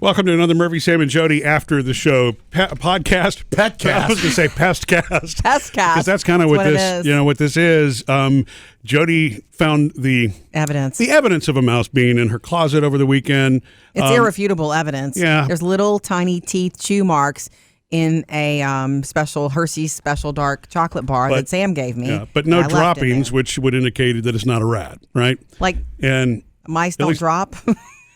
Welcome to another Murphy, Sam, and Jodi After the Show podcast. Petcast. I was going to say pestcast. Pestcast. Because that's kind of what this, what this is. Jodi found the evidence of a mouse being in her closet over the weekend. It's irrefutable evidence. Yeah. There's little tiny teeth chew marks in a special Hershey's Special Dark chocolate bar that Sam gave me. Yeah, but no droppings, which would indicate that it's not a rat, right? And mice don't drop.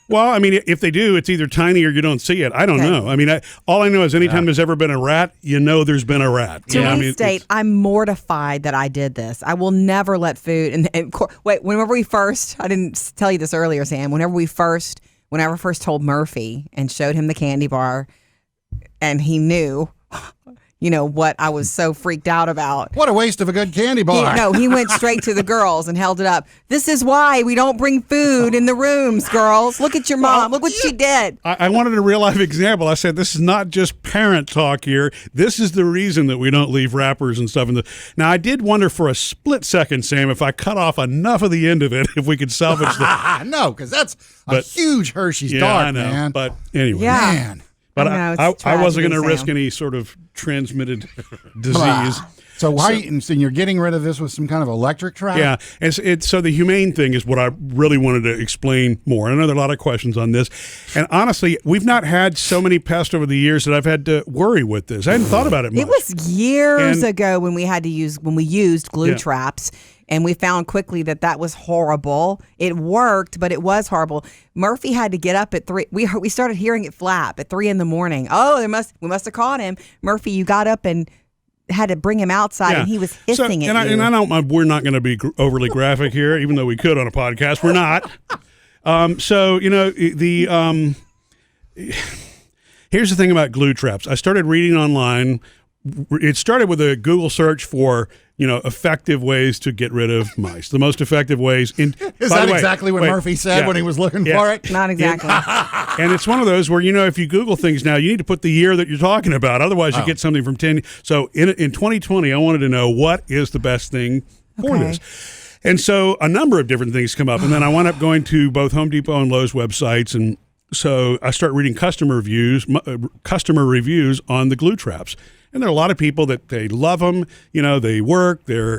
Well, I mean, if they do, it's either tiny or you don't see it. I don't know. I mean, all I know is anytime there's ever been a rat, there's been a rat. To restate, I'm mortified that I did this. I will never let food. Whenever we first, I didn't tell you this earlier, Sam. Whenever I first told Murphy and showed him the candy bar, and he knew, what I was so freaked out about. What a waste of a good candy bar. He went straight to the girls and held it up. This is why we don't bring food in the rooms, girls. Look at your mom. Look what she did. I wanted a real life example. I said, this is not just parent talk here. This is the reason that we don't leave wrappers and stuff. Now, I did wonder for a split second, Sam, if I cut off enough of the end of it, if we could salvage the... No, because that's a huge Hershey's dark, I know, man. But anyway. Yeah. Man. But I wasn't going to risk any sort of transmitted disease. So you're getting rid of this with some kind of electric trap? Yeah. So the humane thing is what I really wanted to explain more. I know there are a lot of questions on this. And honestly, we've not had so many pests over the years that I've had to worry with this. I hadn't thought about it much. It was years ago when we used glue traps. And we found quickly that was horrible. It worked, but it was horrible. Murphy had to get up at 3. We started hearing it flap at 3 a.m. Oh, we must have caught him. Murphy, you got up and had to bring him outside, and he was hissing at you. And I don't. We're not going to be overly graphic here, even though we could on a podcast. We're not. Here's the thing about glue traps. I started reading online. It started with a Google search for, effective ways to get rid of mice. The most effective ways. Is that exactly what Murphy said when he was looking for it? Not exactly. And it's one of those where, if you Google things now, you need to put the year that you're talking about. Otherwise, you get something from 10. So in 2020, I wanted to know what is the best thing for this. And so a number of different things come up. And then I wound up going to both Home Depot and Lowe's websites. And so I start reading customer reviews on the glue traps. And there are a lot of people that they love them. They work. They're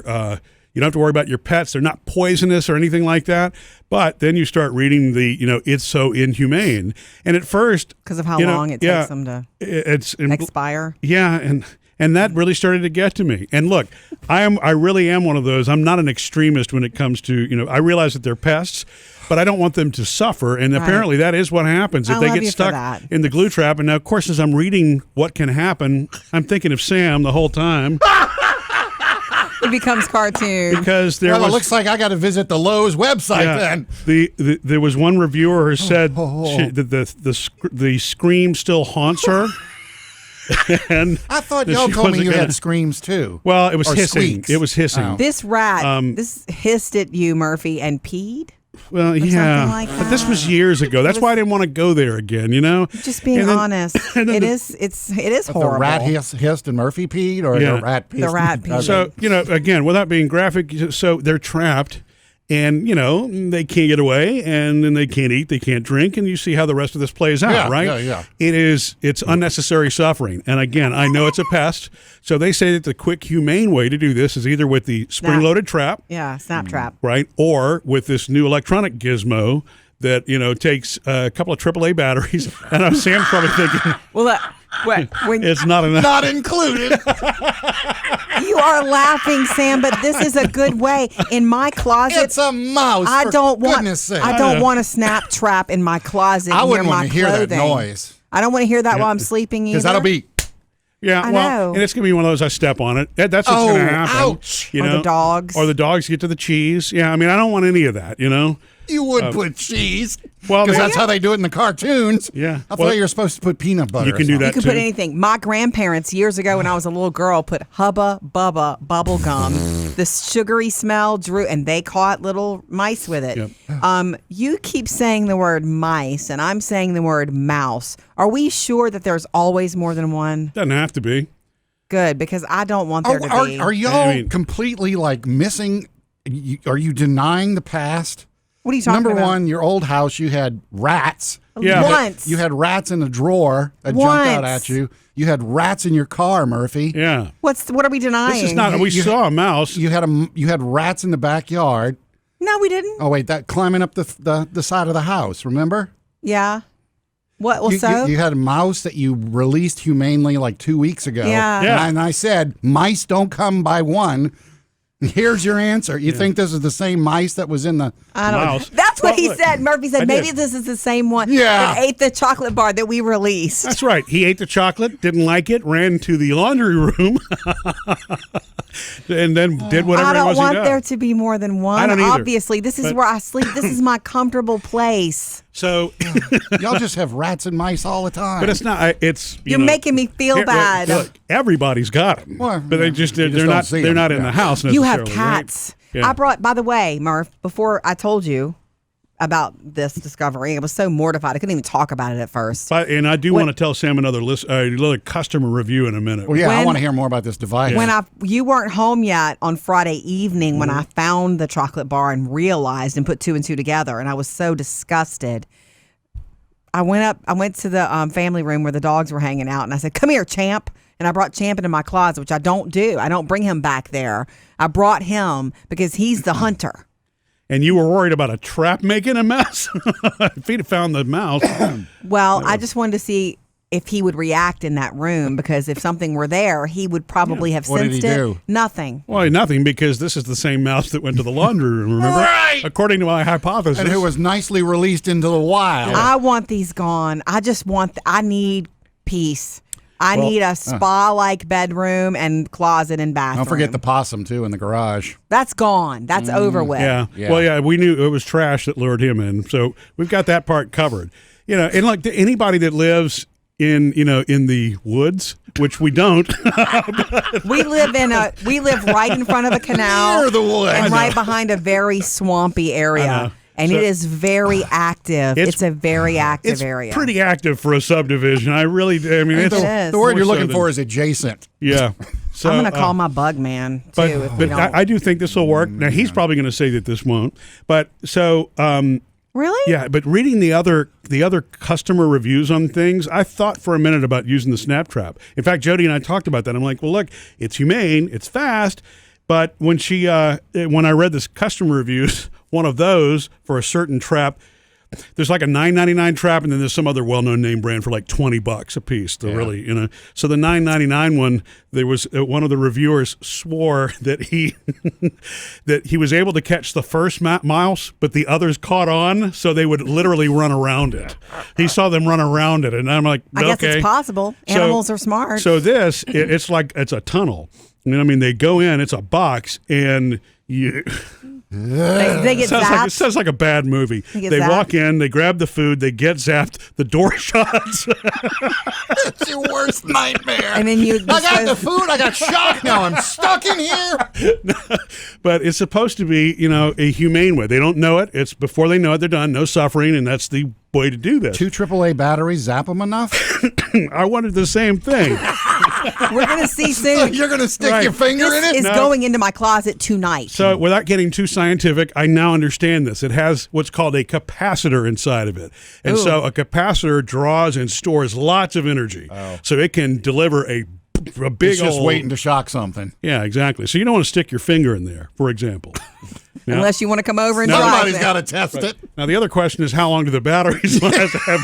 you don't have to worry about your pets. They're not poisonous or anything like that. But then you start reading it's so inhumane. And at first, because of how long it takes them to expire. Yeah, and that really started to get to me. And look, I really am one of those. I'm not an extremist when it comes to I realize that they're pests, but I don't want them to suffer. And apparently that is what happens if they get stuck in the glue trap. And now, of course, as I'm reading what can happen, I'm thinking of Sam the whole time. It becomes cartoon. Because it looks like I got to visit the Lowe's website then. There was one reviewer who said that the scream still haunts her. And I thought y'all told me you had screams too. Well, it was hissing. Squeaks. It was hissing. Oh. This rat, this hissed at you, Murphy, and peed. Well, yeah, like but this was years ago. That's why I didn't want to go there again. Just being honest, it is horrible. The rat hissed and Murphy peed, or the rat pissed. The rat peed. So again, without being graphic, so they're trapped. And, they can't get away, and then they can't eat, they can't drink, and you see how the rest of this plays out, right? Yeah. It's unnecessary suffering. And again, I know it's a pest, so they say that the quick, humane way to do this is either with the spring-loaded trap. Yeah, snap trap. Right, or with this new electronic gizmo that, takes a couple of AAA batteries. And I'm Sam's probably thinking, it's not enough. Not included. You are laughing, Sam, but this is a good way. In my closet, it's a mouse. I don't want a snap trap in my closet. I wouldn't want to hear that noise. I don't want to hear that while I'm sleeping either. Because that'll be. Yeah, I know. And it's going to be one of those I step on it. That's what's going to happen. Ouch. Or the dogs. Or the dogs get to the cheese. Yeah, I don't want any of that, You would put cheese. Well, because that's how they do it in the cartoons. Yeah. I thought you were supposed to put peanut butter. You can do that too. You can put anything. My grandparents, years ago when I was a little girl, put Hubba Bubba bubble gum. The sugary smell drew, and they caught little mice with it. Yep. You keep saying the word mice, and I'm saying the word mouse. Are we sure that there's always more than one? Doesn't have to be. Good, because I don't want there to be. Are y'all completely missing? Are you denying the past? What are you talking about? Number one, your old house, you had rats Yeah. Once. You had rats in a drawer that jumped out at you. You had rats in your car, Murphy. Yeah. What are we denying? This is not. We saw a mouse. You had rats in the backyard. No, we didn't. Oh wait, that climbing up the side of the house. Remember? Yeah. What? Well, so you had a mouse that you released humanely like 2 weeks ago. Yeah. And I said, mice don't come by one. Here's your answer. You think this is the same mice that was in the mouse? That's what he said. Murphy said, maybe this is the same one that ate the chocolate bar that we released. That's right. He ate the chocolate, didn't like it, ran to the laundry room, and then did whatever I it was don't want he did. there to be more than one. I don't either. Obviously, this is where I sleep. This is my comfortable place. So y'all just have rats and mice all the time. But it's not. It's You're making me feel bad. Look, everybody's got them, Well, but they're not. see They're them. not in the house necessarily. You have cats. Right? Yeah. I brought, by the way, Murph, before I told you about this discovery, I was so mortified. I couldn't even talk about it at first. And I do want to tell Sam another customer review in a minute. Well, yeah, I want to hear more about this device. When you weren't home yet on Friday evening when I found the chocolate bar and realized and put two and two together, and I was so disgusted. I went to the family room where the dogs were hanging out, and I said, "Come here, Champ." And I brought Champ into my closet, which I don't do. I don't bring him back there. I brought him because he's the hunter. And you were worried about a trap making a mess? If he'd have found the mouse. Well, I just wanted to see if he would react in that room, because if something were there, he would probably have What did sensed he it. do? Nothing. Well, nothing, because this is the same mouse that went to the laundry room, remember? Right. According to my hypothesis. and who was nicely released into the wild. I want these gone. I just want, I need peace. I need a spa-like bedroom and closet and bathroom. Don't forget the possum, too, in the garage. That's gone. That's over with. Yeah. Yeah. Well, yeah, we knew it was trash that lured him in. So we've got that part covered. And like anybody that lives in the woods, which we don't. We live right in front of a canal Near the woods. and right behind a very swampy area. And it is very active. It's a very active area. It's pretty active for a subdivision. I mean, It it's is. The word you're more so looking than- for is adjacent. Yeah. So I'm going to call my bug man, too. But, if we but don't. I do think this will work. Now, he's probably going to say that this won't. But so, Really? yeah, but reading the other customer reviews on things, I thought for a minute about using the snap trap. In fact, Jody and I talked about that. I'm like, well, look, it's humane, it's fast. But when I read this customer reviews, one of those for a certain trap, there's like a $9.99 trap, and then there's some other well-known name brand for like $20 a piece. Really, So the $9.99 one, there was one of the reviewers swore that he was able to catch the first mouse, but the others caught on, so they would literally run around it. He saw them run around it, and I'm like, I guess it's possible. Animals are smart. So this, it's like it's a tunnel. They go in. It's a box, and you. they get zapped. It sounds like a bad movie. They walk in, they grab the food, they get zapped, the door shuts. It's your worst nightmare. And then I got the food, I got shocked, now I'm stuck in here. But it's supposed to be, a humane way. They don't know it. It's before they know it, they're done. No suffering, and that's the way to do this. 2 AAA batteries zap them enough? I wanted the same thing. We're going to see soon. You're going to stick your finger in it? This is going into my closet tonight. So without getting too scientific, I now understand this. It has what's called a capacitor inside of it. And so a capacitor draws and stores lots of energy. So it can deliver a big It's just waiting to shock something. Yeah, exactly. So you don't want to stick your finger in there, for example. Unless you want to come over and try Somebody's it. got to test it. Now, the other question is, how long do the batteries last? I have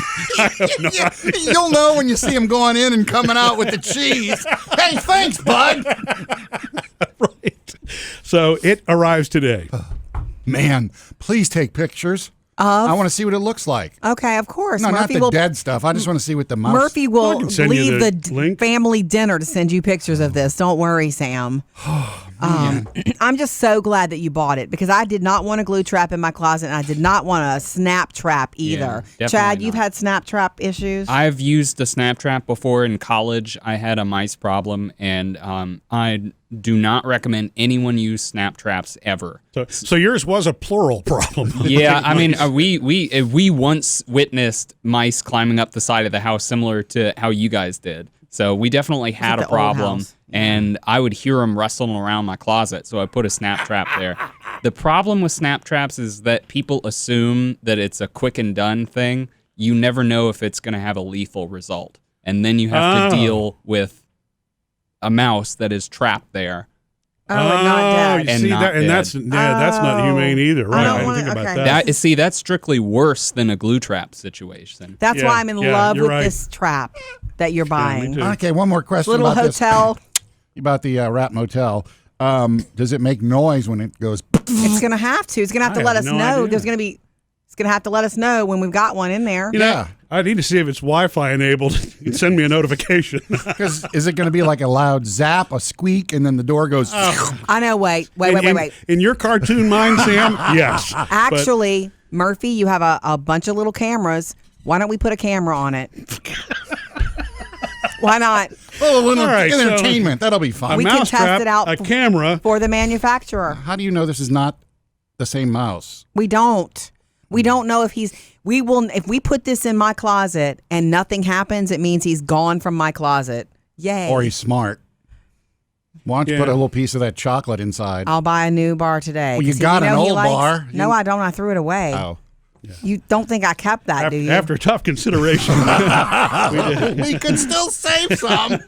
no idea. You'll know when you see them going in and coming out with the cheese. Hey, thanks, bud. Right. So it arrives today. Man, please take pictures. I want to see what it looks like. Okay, of course. No, Murphy not the dead stuff. I just want to see what the mouse... Murphy will can send you leave the the link. family dinner to send you pictures of this. Don't worry, Sam. I'm just so glad that you bought it, because I did not want a glue trap in my closet, and I did not want a snap trap either. Yeah, Chad, you've not. had snap trap issues? I've used a snap trap before in college. I had a mice problem, and I do not recommend anyone use snap traps ever. So yours was a plural problem. Yeah, I mean, we once witnessed mice climbing up the side of the house, similar to how you guys did. So we definitely had the a old problem, house? and I would hear them rustling around my closet, so I put a snap trap there. The problem with snap traps is that people assume that it's a quick and done thing. you never know if it's going to have a lethal result. And then you have to deal with a mouse that is trapped there. Oh, and not dead. You see that, and that's not humane either, right? I didn't think about that. That's strictly worse than a glue trap situation. That's why I'm in love with this trap that you're buying. Yeah, okay, one more question. Little about hotel. About the rat motel. Does it make noise when it goes? It's going to have to. It's going to have to let us know. It's going to have to let us know when we've got one in there. Yeah. I need to see if it's Wi-Fi enabled. You send me a notification. Because is it going to be like a loud zap, a squeak, and then the door goes? I know. Wait. In your cartoon mind, Sam, yes. Actually, Murphy, you have a bunch of little cameras. Why don't we put a camera on it? Why not? Oh, entertainment. That'll be fun. We can test it out. A camera for the manufacturer. How do you know this is not the same mouse? We don't. We don't know if we will, if we put this in my closet and nothing happens, it means he's gone from my closet. Yay. Or he's smart. Why don't you put a little piece of that chocolate inside? I'll buy a new bar today. Well, you got an old bar. No, I don't. I threw it away. Oh. Yeah. You don't think I kept that, do you? After tough consideration. We could still save some.